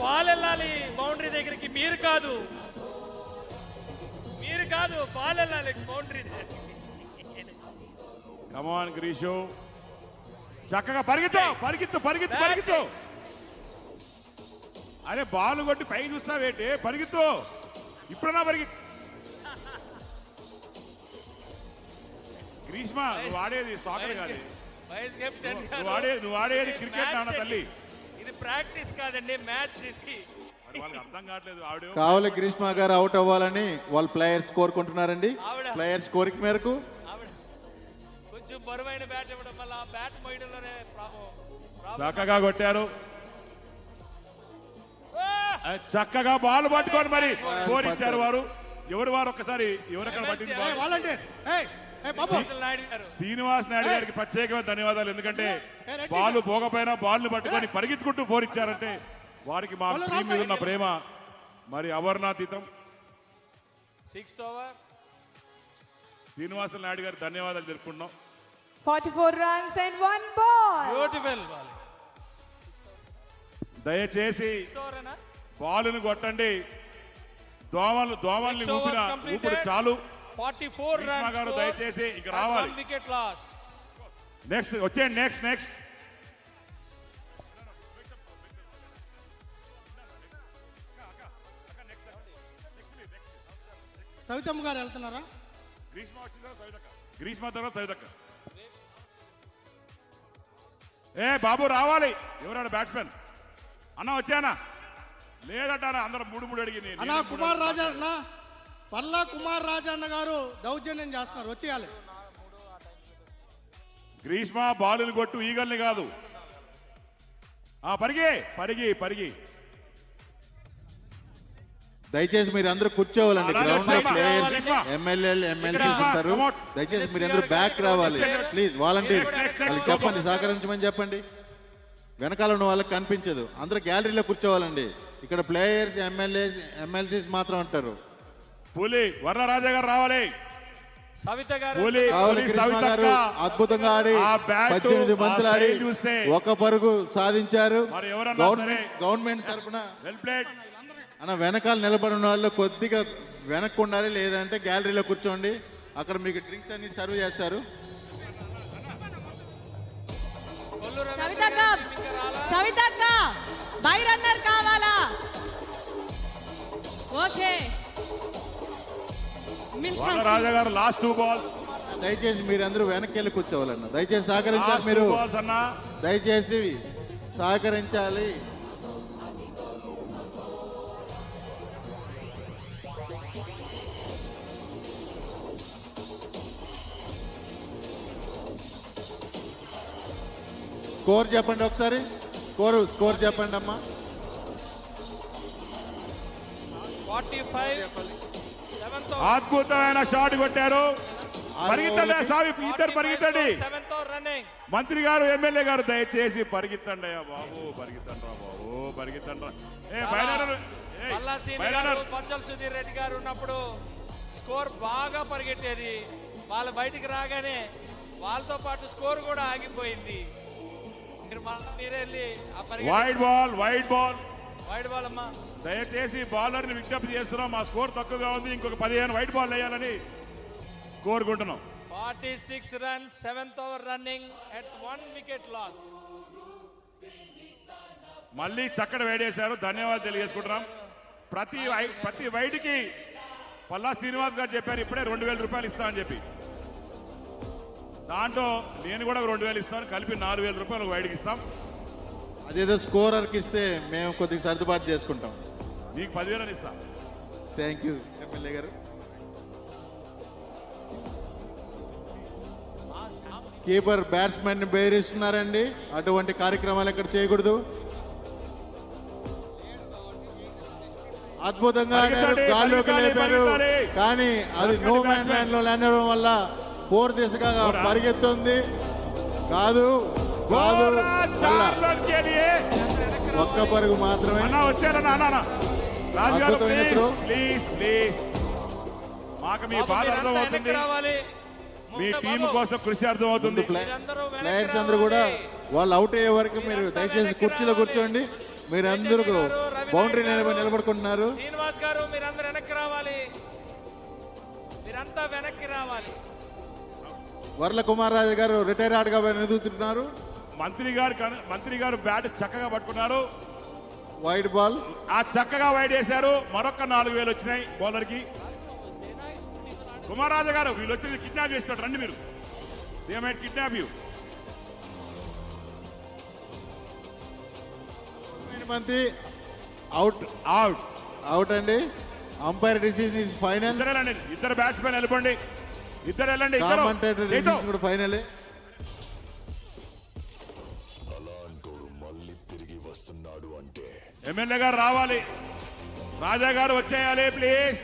Ball వెళ్ళాలి boundary దగ్గరికి, మీరు కాదు బాల్ వెళ్ళాలి బౌండరీ దగ్గరికి. కమాన్ గ్రీషు, చక్కగా పరిగెత్తు. అరే బాల్ కొట్టి పై చూస్తావేంటి, పరిగెత్తు. ఇప్పుడన్నా పరిగెత్తు. గ్రీష్మ, నువ్వు ఆడేది సాకర్ కాదు, నువ్వు ఆడేది క్రికెట్ నాన్న తల్లి. ఇది ప్రాక్టీస్ కాదండి, మ్యాచ్ ఇది. వాళ్ళకి అర్థం కావట్లేదు. ఆవిడ కావాలి గ్రీష్మ గారు అవుట్ అవ్వాలని వాళ్ళ ప్లేయర్స్ కోరుకుంటున్నారండి. ప్లేయర్స్ కోరిక మేరకు కొంచెం బరువైన బ్యాట్ ఇవ్వడం వల్ల బ్యాట్ మోయడంలోనే చక్కగా కొట్టారు. చక్కగా బాల్ పట్టుకొని మరి స్కోర్ ఇచ్చారు వారు. వారు ఒక్కసారి ఎవరెక్కడ పట్టింది. శ్రీనివాస్ నాయుడు గారికి ప్రత్యేకమైన ధన్యవాదాలు. ఎందుకంటే బాల్ పోకపోయినా బాల్ ని పట్టుకొని పరిగెత్తుకుంటూ ఫోర్ ఇచ్చారంటే వారికి మా టీం మీద ఉన్న ప్రేమ మరి అవర్ణాతీతం. 6th ఓవర్ శ్రీనివాస్ నాయుడు గారికి ధన్యవాదాలు తెలుపుకుంటున్నాం. 44 runs and 1 ball. Beautiful ball. దయచేసి బాలును కొట్టండి. దోమల్ని ఊపిరి చాలు. 44 runs గారు దయచేసి ఇక రావాలి. Wicket loss. నెక్స్ట్ వచ్చేయండి. నెక్స్ట్ సవితమ్మ గారు వెళ్తున్నారా? గ్రీష్మ తర్వాత సవితక్క. బాబు రావాలి. ఎవరాడు బ్యాట్స్మెన్? అన్న వచ్చానా? లేదట అందరం 3 అడిగి అన్నా కుమార్ రాజా అన్న, పల్లా కుమార్ రాజా అన్న గారు దౌర్జన్యం చేస్తున్నారు, వచ్చేయాలి. గ్రీష్మ బాలుని కొట్టు, ఈగల్ని కాదు. పరిగి దయచేసి మీరు అందరూ కూర్చోవాలండి. గ్రౌండ్ లో ప్లేయర్స్, ఎమ్మెల్యేలు, ఎమ్మెల్సీస్ ఉంటారు. దయచేసి మీరు అందరూ బ్యాక్ రావాలి ప్లీజ్. వాలంటీర్ వాళ్ళకి చెప్పండి, సహకరించమని చెప్పండి. వెనకాల ఉన్న వాళ్ళకి కనిపించదు. అందరూ గ్యాలరీలో కూర్చోవాలండి. ఇక్కడ ప్లేయర్స్, ఎమ్మెల్సీస్ మాత్రం ఉంటారు. పులి వరరాజా గారు రావాలి. సవిత గారు కృష్ణ గారు అద్భుతంగా ఆడి 18 బంతులు ఆడి 1 పరుగు సాధించారు. గవర్నమెంట్ తరఫున అన్న వెనకాల నిలబడి ఉన్న వాళ్ళు కొద్దిగా వెనక్కు ఉండాలి, లేదంటే గ్యాలరీలో కూర్చోండి. అక్కడ మీకు డ్రింక్స్ అన్ని సర్వ్ చేస్తారు. సవితక్క బై రన్నర్ కావాలా? ఓకే రాజా గారు లాస్ట్ 2 balls. దయచేసి మీరందరూ వెనక్కి వెళ్ళి కూర్చోవాలన్న. దయచేసి సహకరించాలి. మీరు దయచేసి సహకరించాలి. స్కోర్ చెప్పండి ఒకసారి. స్కోర్ చెప్పండి అమ్మా. 45. అద్భుతమైన షాట్ కొట్టారు. ఇద్దరు పరిగెత్తండి. మంత్రి గారు, ఎమ్మెల్యే గారు దయచేసి పరిగెత్తండి బాబు, పరిగెత్తండి. పంచల్ సుధీర్ రెడ్డి గారు ఉన్నప్పుడు స్కోర్ బాగా పరిగెట్టేది. వాళ్ళు బయటికి రాగానే వాళ్ళతో పాటు స్కోర్ కూడా ఆగిపోయింది. వైడ్ బాల్ అమ్మా. దయచేసి బౌలర్ ని విజ్ఞప్తి చేస్తున్నాం. మా స్కోర్ తక్కువగా ఉంది, ఇంకొక 15 వైడ్ బాల్ వేయాలని కోరుకుంటున్నాం. 46 runs, 7th over running at 1 wicket loss. మళ్ళీ చక్కటి వేడేశారు. ధన్యవాదాలు తెలియజేసుకుంటున్నాం. ప్రతి వైడ్కి పల్లా శ్రీనివాస్ గారు చెప్పారు ఇప్పుడే 2000 రూపాయలు ఇస్తా అని చెప్పి. దాంట్లో నేను కూడా 2000 ఇస్తాను, కలిపి 4000 రూపాయలు వైడ్కి ఇస్తాం. అదేదో స్కోరర్కి ఇస్తే మేము కొద్దిగా సర్దుబాటు చేసుకుంటాం. నీకు 10,000 ఇస్తా. థ్యాంక్ యూ ఎమ్మెల్యే గారు. కీపర్ బ్యాట్స్మెన్ ని బెదిరిస్తున్నారండి. అటువంటి కార్యక్రమాలు ఇక్కడ చేయకూడదు. అద్భుతంగా గాల్లోకి లేపారు, కానీ అది నో మ్యాన్ ల్యాండ్ లో ల్యాండ్ అవడం వల్ల 4 దిశగా పరిగెత్తుంది. కాదు ఒక్క పరుగు మాత్రమే. మీ టీం కోసం కృషి అర్థం అవుతుంది. ప్లేయర్స్ అందరూ కూడా వాళ్ళు అవుట్ అయ్యే వరకు మీరు దయచేసి కుర్చీలో కూర్చోండి. మీరందరూ బౌండరీ నాయుడు గారు, నిలబడుకుంటున్నారు. శ్రీనివాస్ గారు మీరందరూ వెనక్కి రావాలి, మీరంతా వెనక్కి రావాలి. వర్ల కుమార్ రాజు గారు రిటైర్ ఆటగా ఎదుగుతున్నారు. మంత్రి గారు బ్యాట్ చక్కగా పట్టుకున్నారు. వైడ్ బాల్ ఆ చక్కగా వైడ్ వేశారు. మరొక 4,000 వచ్చినాయి బౌలర్ కి. కుమార్ రాజు గారు వీళ్ళు వచ్చి కిడ్నాప్ చేస్తాడు, రండి మీరు. They might kidnap you. మంది అవుట్ అవుట్ అవుట్ అండి. Umpire decision is final. ఇద్దరు బ్యాట్స్మెన్ వెళ్ళిపోండి, ఇద్దరు వెళ్ళండి. కామెంటేటర్ డిసిజన్ కూడా ఫైనల్. ఎమ్మెల్యే గారు రావాలి, రాజా గారు వచ్చేయాలి ప్లీజ్.